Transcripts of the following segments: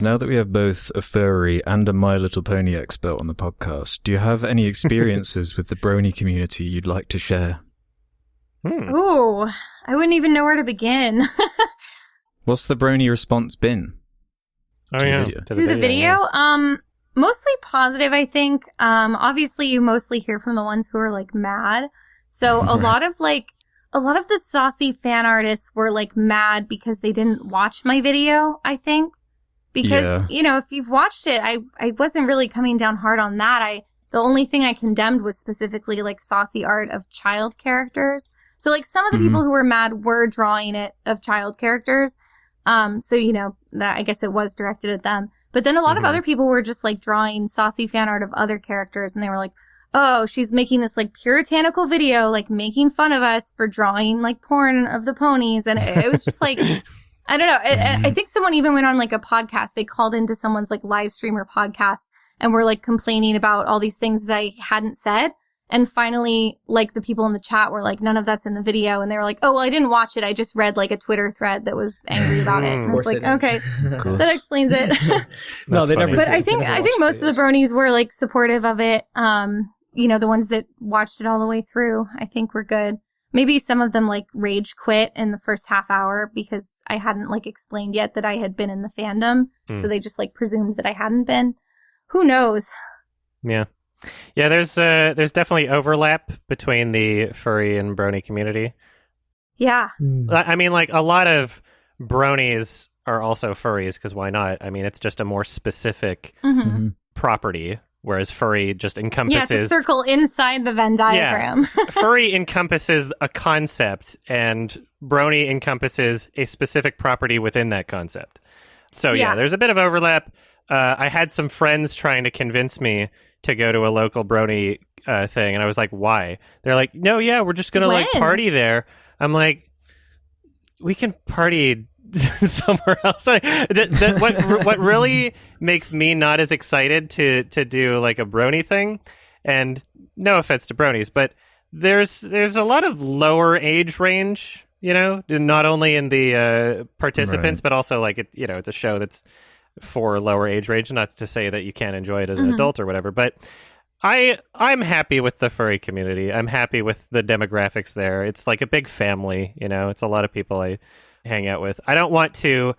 Now that we have both a furry and a My Little Pony expert on the podcast, do you have any experiences with the brony community you'd like to share? Oh, I wouldn't even know where to begin. What's the brony response been? To the video? Yeah. Mostly positive, I think. Obviously, you mostly hear from the ones who are, like, mad. So a lot of the saucy fan artists were, like, mad because they didn't watch my video, I think. Because, you know, if you've watched it, I wasn't really coming down hard on that. The only thing I condemned was specifically, like, saucy art of child characters. So, like, some of the people who were mad were drawing it of child characters. So, you know, that I guess it was directed at them. But then a lot of other people were just, like, drawing saucy fan art of other characters. And they were like, oh, she's making this, like, puritanical video, like, making fun of us for drawing, like, porn of the ponies. And it was just, like... I don't know. I think someone even went on, like, a podcast. They called into someone's, like, live stream or podcast and were, like, complaining about all these things that I hadn't said. And finally, like, the people in the chat were like, none of that's in the video. And they were like, oh, well, I didn't watch it. I just read, like, a Twitter thread that was angry about it. And I was like, okay, that explains it. No, they never. But I think most of the bronies were, like, supportive of it. You know, the ones that watched it all the way through, I think were good. Maybe some of them, like, rage quit in the first half hour because I hadn't, like, explained yet that I had been in the fandom. So they just, like, presumed that I hadn't been. Who knows? Yeah. Yeah, there's definitely overlap between the furry and brony community. Yeah. I mean, like, a lot of bronies are also furries, because why not? I mean, it's just a more specific property. Whereas furry just encompasses... Yeah, it's a circle inside the Venn diagram. Yeah. Furry encompasses a concept, and brony encompasses a specific property within that concept. So yeah, there's a bit of overlap. I had some friends trying to convince me to go to a local brony thing, and I was like, why? They're like, no, yeah, we're just going to like party there. I'm like, we can party... somewhere else. What really makes me not as excited to do like a brony thing, and no offense to bronies, but there's a lot of lower age range, you know, not only in the participants, but also like it's a show that's for lower age range. Not to say that you can't enjoy it as an adult or whatever, but I'm happy with the furry community. I'm happy with the demographics there. It's like a big family, you know. It's a lot of people I hang out with. I don't want to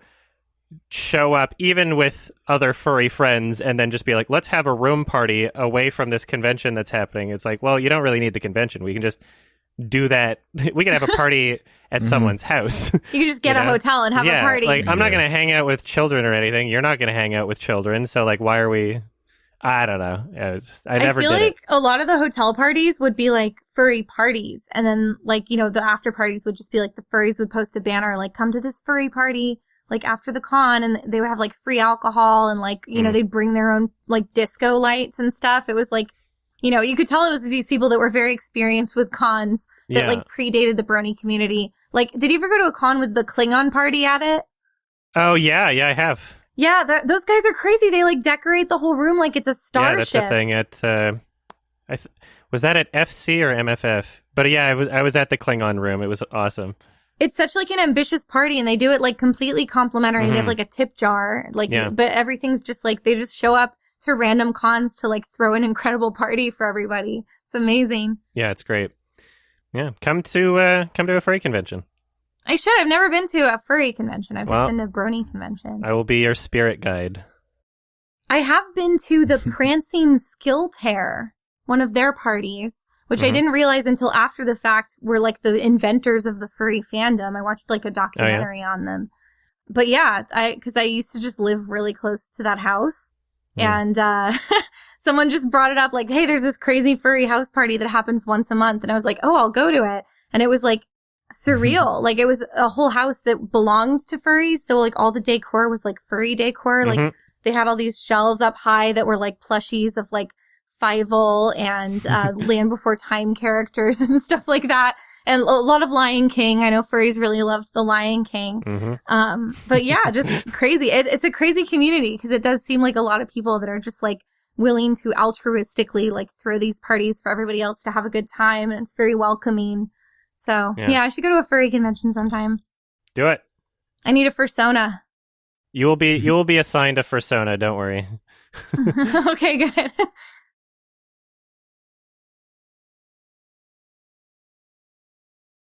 show up even with other furry friends and then just be like, let's have a room party away from this convention that's happening. It's like, well, you don't really need the convention. We can just do that. We can have a party at someone's house. You can just get a hotel and have a party. Like, I'm not going to hang out with children or anything. You're not going to hang out with children. So like, why are we... I don't know. I feel like a lot of the hotel parties would be like furry parties. And then like, you know, the after parties would just be like the furries would post a banner, like come to this furry party, like after the con. And they would have like free alcohol and like, you know, they'd bring their own like disco lights and stuff. It was like, you know, you could tell it was these people that were very experienced with cons that like predated the brony community. Like, did you ever go to a con with the Klingon party at it? Oh, yeah. Yeah, I have. Yeah, those guys are crazy. They like decorate the whole room like it's a starship. Yeah, that's the thing at was that at FC or MFF? But yeah, I was at the Klingon room. It was awesome. It's such like an ambitious party, and they do it like completely complimentary. They have like a tip jar, like but everything's just like they just show up to random cons to like throw an incredible party for everybody. It's amazing. Yeah, it's great. Yeah, come to a furry convention. I should. I've never been to a furry convention. I've just been to brony conventions. I will be your spirit guide. I have been to the Prancing Skill Tear, one of their parties, which I didn't realize until after the fact were like the inventors of the furry fandom. I watched like a documentary on them. But yeah, because I used to just live really close to that house. And someone just brought it up like, hey, there's this crazy furry house party that happens once a month. And I was like, oh, I'll go to it. And it was like, surreal. Like it was a whole house that belonged to furries. So like all the decor was like furry decor. Like they had all these shelves up high that were like plushies of like Fievel and Land Before Time characters and stuff like that. And a lot of Lion King. I know furries really love the Lion King. But yeah, just crazy. It's a crazy community because it does seem like a lot of people that are just like willing to altruistically like throw these parties for everybody else to have a good time. And it's very welcoming. So, yeah, I should go to a furry convention sometime. Do it. I need a fursona. You will be assigned a fursona, don't worry. Okay, good.